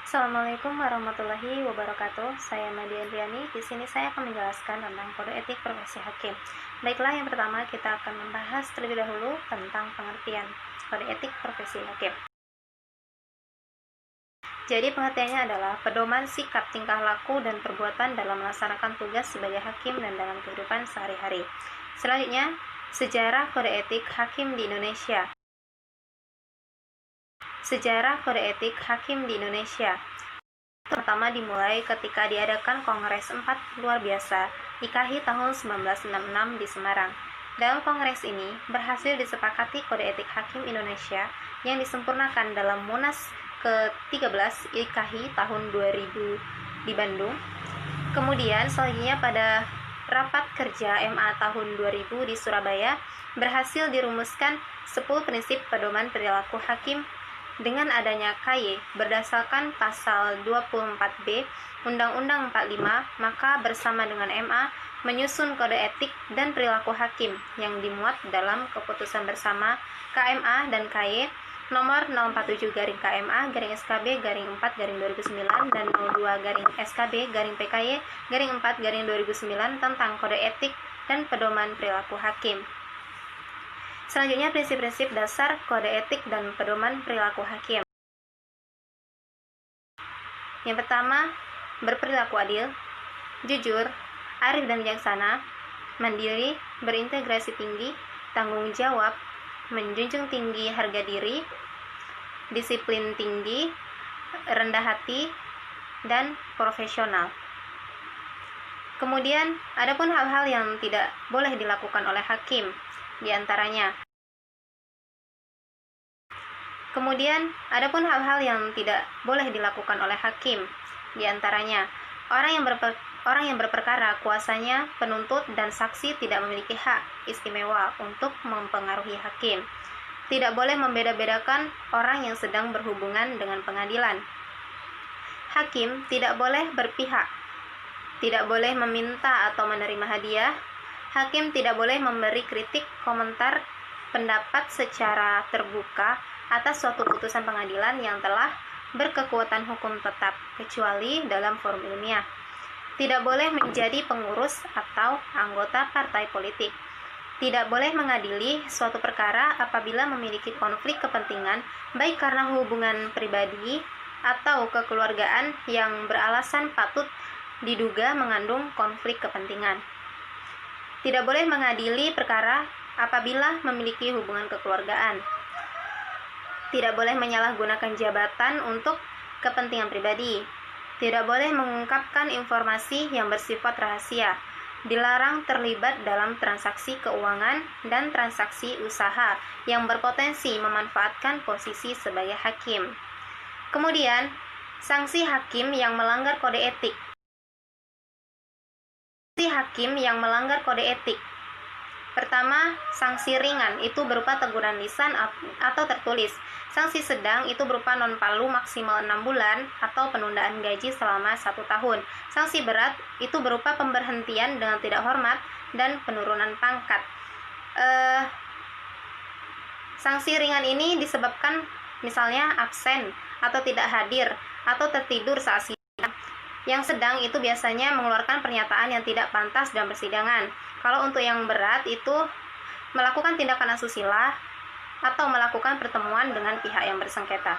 Assalamualaikum warahmatullahi wabarakatuh. Saya Nadia Andriani. Di sini saya akan menjelaskan tentang kode etik profesi hakim. Baiklah, yang pertama kita akan membahas terlebih dahulu tentang pengertian kode etik profesi hakim. Jadi pengertiannya adalah pedoman sikap, tingkah laku, dan perbuatan dalam melaksanakan tugas sebagai hakim dan dalam kehidupan sehari-hari. Selanjutnya, sejarah kode etik hakim di Indonesia. Sejarah kode etik hakim di Indonesia pertama dimulai ketika diadakan Kongres 4 luar biasa IKHI tahun 1966 di Semarang. Dalam kongres ini berhasil disepakati kode etik hakim Indonesia yang disempurnakan dalam Munas ke-13 IKHI tahun 2000 di Bandung. Kemudian selanjutnya pada rapat kerja MA tahun 2000 di Surabaya berhasil dirumuskan 10 prinsip pedoman perilaku hakim dengan adanya KY berdasarkan pasal 24B Undang-Undang 45, maka bersama dengan MA menyusun kode etik dan perilaku hakim yang dimuat dalam keputusan bersama KMA dan KY nomor 047-KMA-SKB-4-2009 dan 02-SKB-PKY-4-2009 tentang kode etik dan pedoman perilaku hakim. Selanjutnya, prinsip-prinsip dasar kode etik dan pedoman perilaku hakim. Yang pertama, berperilaku adil, jujur, arif dan bijaksana, mandiri, berintegrasi tinggi, tanggung jawab, menjunjung tinggi harga diri, disiplin tinggi, rendah hati, dan profesional. Kemudian, adapun hal-hal yang tidak boleh dilakukan oleh hakim, di antaranya. Kemudian, adapun hal-hal yang tidak boleh dilakukan oleh hakim, di antaranya orang yang berperkara kuasanya, penuntut dan saksi tidak memiliki hak istimewa untuk mempengaruhi hakim. Tidak boleh membeda-bedakan orang yang sedang berhubungan dengan pengadilan. Hakim tidak boleh berpihak, tidak boleh meminta atau menerima hadiah. Hakim tidak boleh memberi kritik, komentar, pendapat secara terbuka atas suatu putusan pengadilan yang telah berkekuatan hukum tetap, kecuali dalam forum ilmiah. Tidak boleh menjadi pengurus atau anggota partai politik. Tidak boleh mengadili suatu perkara apabila memiliki konflik kepentingan, baik karena hubungan pribadi atau kekeluargaan yang beralasan patut diduga mengandung konflik kepentingan. Tidak boleh mengadili perkara apabila memiliki hubungan kekeluargaan. Tidak boleh menyalahgunakan jabatan untuk kepentingan pribadi. Tidak boleh mengungkapkan informasi yang bersifat rahasia. Dilarang terlibat dalam transaksi keuangan dan transaksi usaha yang berpotensi memanfaatkan posisi sebagai hakim. Kemudian, sanksi hakim yang melanggar kode etik. Hakim yang melanggar kode etik. Pertama, sanksi ringan itu berupa teguran lisan atau tertulis. Sanksi sedang itu berupa non-palu maksimal 6 bulan atau penundaan gaji selama 1 tahun. Sanksi berat itu berupa pemberhentian dengan tidak hormat dan penurunan pangkat. Sanksi ringan ini disebabkan misalnya absen atau tidak hadir atau tertidur saat sidang. Yang sedang itu biasanya mengeluarkan pernyataan yang tidak pantas dalam persidangan. Kalau untuk yang berat itu melakukan tindakan asusila atau melakukan pertemuan dengan pihak yang bersengketa.